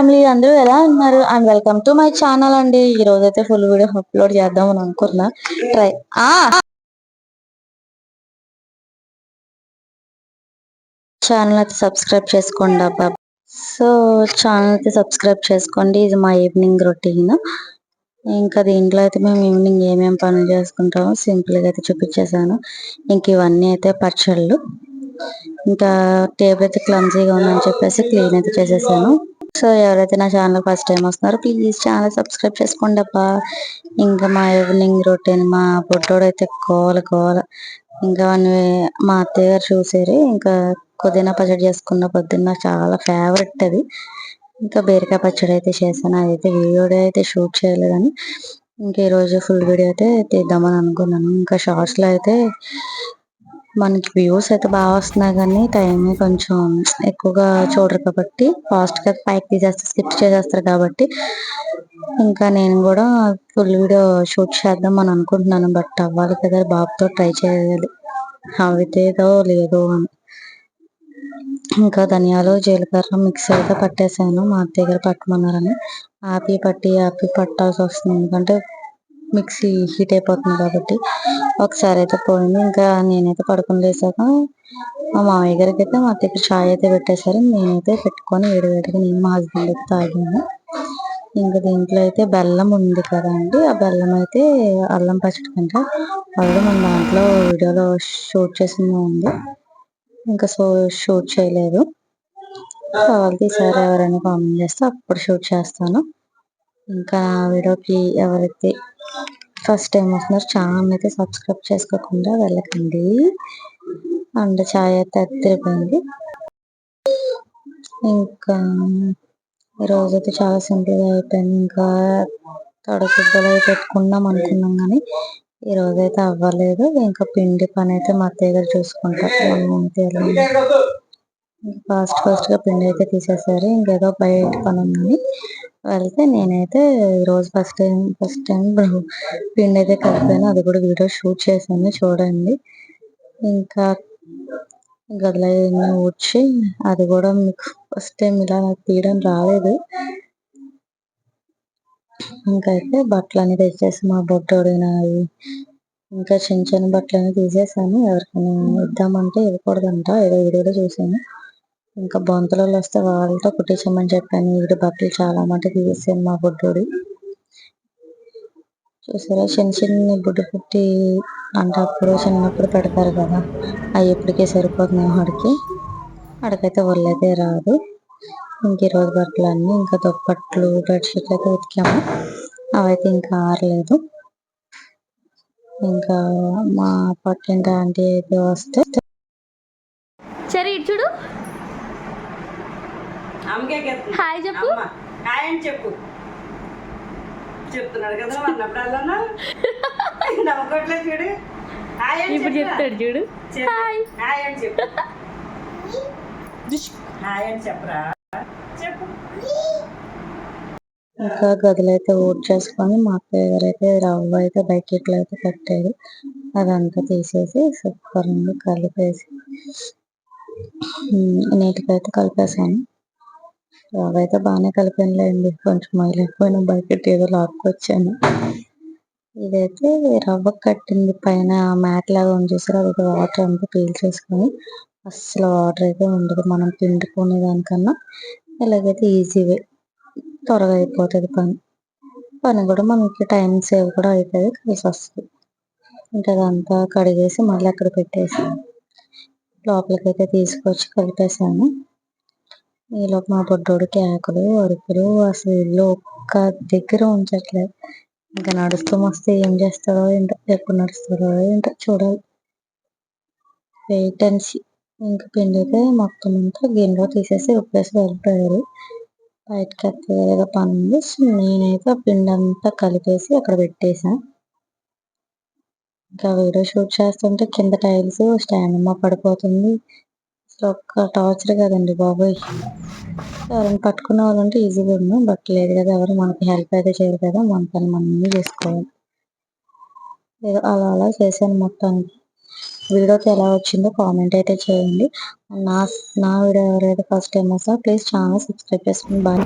Family అందరూ ఎలా ఉన్నారు and welcome to my channel అండి. ఈ రోజు అయితే ఫుల్ వీడియో అప్లోడ్ చేద్దాం అని అనుకున్నా. ఛానల్ అయితే సబ్స్క్రైబ్ చేసుకోండి అబ్బా. సో ఛానల్ అయితే సబ్స్క్రైబ్ చేసుకోండి. ఇది మా ఈవినింగ్ రొటీన్. ఇంకా దీంట్లో అయితే మేము ఈవినింగ్ ఏమేమి పనులు చేసుకుంటామో సింపుల్ గా అయితే చూపించేసాను. ఇంక ఇవన్నీ అయితే పచ్చళ్ళు. ఇంకా టేబుల్ అయితే క్లమ్జీగా ఉందని చెప్పేసి క్లీన్ అయితే చేసేసాను. సో ఎవరైతే నా ఛానల్ ఫస్ట్ టైం వస్తున్నారో ప్లీజ్ ఛానల్ సబ్స్క్రైబ్ చేసుకోండి అబ్బా. ఇంకా మా ఈవినింగ్ రొటీన్ మా బొడ్డోడు అయితే గోల. ఇంకా మా అత్తయ్య గారు చూసారు. ఇంకా పుదీనా పచ్చడి చేసుకున్న పొద్దున్న చాలా ఫేవరెట్ అది. ఇంకా బీరకాయ పచ్చడి అయితే చేశాను. అదైతే వీడియో అయితే షూట్ చేయలేదని ఇంకా ఈరోజు ఫుల్ వీడియో అయితే తీద్దామని అనుకున్నాను. ఇంకా షార్ట్స్ లో అయితే మనకి వ్యూస్ అయితే బాగా వస్తున్నాయి కానీ టైం కొంచెం ఎక్కువగా చూడరు కాబట్టి ఫాస్ట్ గా పైకి తీసేస్తారు, స్కిప్ చేసేస్తారు కాబట్టి ఇంకా నేను కూడా ఫుల్ వీడియో షూట్ చేద్దాం అని అనుకుంటున్నాను. బట్ అవ్వాలి కదా, బాబుతో ట్రై చేయాలి అవితేదో లేదో అని. ఇంకా ధనియాలు జీలకర్ర మిక్సీ అయితే పట్టేసాను. మా అత్తయ్య గారు పట్టమన్నారని ఆపి పట్టాల్సి వస్తుంది. ఎందుకంటే మిక్సీ హీట్ అయిపోతుంది కాబట్టి. ఒకసారి అయితే పోయింది. ఇంకా నేనైతే పడుకుని లేసాక మా మామయ్య గారికి అయితే మా అత్తయ్య చాయ్ అయితే పెట్టేశారు. నేనైతే పెట్టుకొని వేడివేడిగా నేను మా హస్బెండ్ అయితే తాగాను. ఇంకా దీంట్లో అయితే బెల్లం ఉంది కదండి, ఆ బెల్లం అయితే అల్లం పచ్చడి కంటే ఆల్రెడీ మన దాంట్లో వీడియోలో షూట్ చేసింది ఉంది. ఇంకా షూట్ చేయలేదు. కావాలి ఈసారి ఎవరైనా కామెంట్ చేస్తే అప్పుడు షూట్ చేస్తాను. ఇంకా వీడియోకి ఎవరైతే ఫస్ట్ టైం వస్తున్నారు ఛానల్ అయితే సబ్స్క్రైబ్ చేసుకోకుండా వెళ్ళకండి. అండ్ చాయ్ అయితే అద్దరిపోయింది. ఇంకా ఈరోజు అయితే చాలా సింపుల్ గా అయిపోయింది. ఇంకా తడగుడ్డలు అయితే పెట్టుకుందాం అనుకున్నాం కానీ ఈ రోజు అయితే అవ్వలేదు. ఇంకా పిండి పని అయితే మా అత్తయ్య గారు చూసుకుంటారు. ఫాస్ట్ గా పిండి అయితే తీసేసారు. ఇంకేదో బయట పని ఉందని వెళ్తే నేనైతే ఈరోజు ఫస్ట్ టైం పిండి అయితే కలిపాను. అది కూడా వీడియో షూట్ చేశాను, చూడండి. ఇంకా గదిలో ఊడ్చి అది కూడా మీకు ఫస్ట్ టైం ఇలా నాకు తీయడం రాలేదు. ఇంకైతే బట్టలన్నీ తెచ్చేసి మా బొట్టోడినాయి ఇంకా చిన్న బట్టలన్నీ తీసేసాను. ఎవరికైనా ఇద్దామంటే ఇవ్వకూడదంట, ఏదో వీడియోలో చూసాను. ఇంకా బొంతలు వస్తే వాళ్ళతో కుట్టించమని చెప్పాను. వీడి బట్టలు చాలా మటుకు తీసేసాను మా బొడ్డోడి. చూసారా చిన్న బుడ్డు పుట్టి అంటే అప్పుడు చిన్నప్పుడు పెడతారు కదా, అవి ఇప్పటికే సరిపోతున్నాయి ఆడికైతే ఒళ్ళైతే రాదు. ఇంక ఈరోజు బట్టలు అన్నీ ఇంకా దుప్పట్లు బెడ్షీట్లు అయితే ఉతికాము. అవైతే ఇంకా ఆరలేదు. ఇంకా మా పక్కింటి ఆంటీ అయితే వస్తే సరే చూడు హాయ్ చెప్పు, హాయ్ అని చెప్పు చెప్తున్నాడు కదా అన్నప్పుడల్లా నవ్వుకోవట్లేదు చూడు. ఇప్పుడు చెప్తాడు చూడు హాయ్ అని చెప్పు, హాయ్ అని చెప్పరా చెప్పు. ఇంకా గదులు అయితే చేసుకొని మా అత్తయ్య గారు అయితే రవ్వ అయితే బకెట్లో అయితే కట్టారు. అదంతా తీసేసి శుభ్రంగా కలిపేసి నీట్గా అయితే కలిపేసాను. రవ్వ అయితే బాగానే కలిపానులేండి, కొంచెం మైలేకపోయినా బకెట్ ఏదో లాక్కొచ్చాను. ఇదైతే రవ్వ కట్టింది పైన మ్యాట్ లాగా ఉంది చూసారు, అది వాటర్ అంతా పీల్చేసుకొని అస్సలు వాటర్ అయితే ఉండదు. మనం పిండుకునే దానికన్నా ఇలాగైతే ఈజీవే, త్వరగా అయిపోతుంది పని కూడా మనకి టైం సేవ్ కూడా అవుతుంది, కలిసి వస్తుంది. ఇంకా అదంతా కడిగేసి మళ్ళీ అక్కడ పెట్టేసి లోపలికైతే తీసుకొచ్చి కలిపేసాను. ఈలోపు మా బొడ్డోడు కేకలు అరుపులు, అసలు ఇల్లు ఒక్క దగ్గర ఉంచట్లేదు. ఇంకా నడుస్తూ వస్తే ఏం చేస్తాడో ఏంటో, ఎప్పుడు నడుస్తాడో ఏంటో చూడాలి, వెయిట్ అండ్ సీ. ఇంకా పిండి అయితే మొత్తం అంతా గిన్నెలో తీసేసి ఉప్పేసి వెళ్ళిపోయారు. బయటకి వేరేగా పని ఉంది. నేనైతే ఆ పిండి అంతా కలిపేసి అక్కడ పెట్టేసా. ఇంకా వీడియో షూట్ చేస్తుంటే కింద టైల్స్ స్టాండ్ అమ్మ పడిపోతుంది. ఒక్క టార్చర్ కదండి బాబోయ్. ఎవరైనా పట్టుకునే వాళ్ళు ఉంటే ఈజీగా ఉంది, బట్ లేదు కదా, ఎవరు మనకి హెల్ప్ అయితే చేయరు కదా, మన పని మనం చేసుకోవాలి. ఏదో అలా చేశాను మొత్తానికి. వీడియోకి ఎలా వచ్చిందో కామెంట్ అయితే చేయండి. నా వీడియో ఎవరైతే ఫస్ట్ టైం వస్తా ప్లీజ్ ఛానల్ సబ్స్క్రైబ్ చేసుకోండి. బాయ్.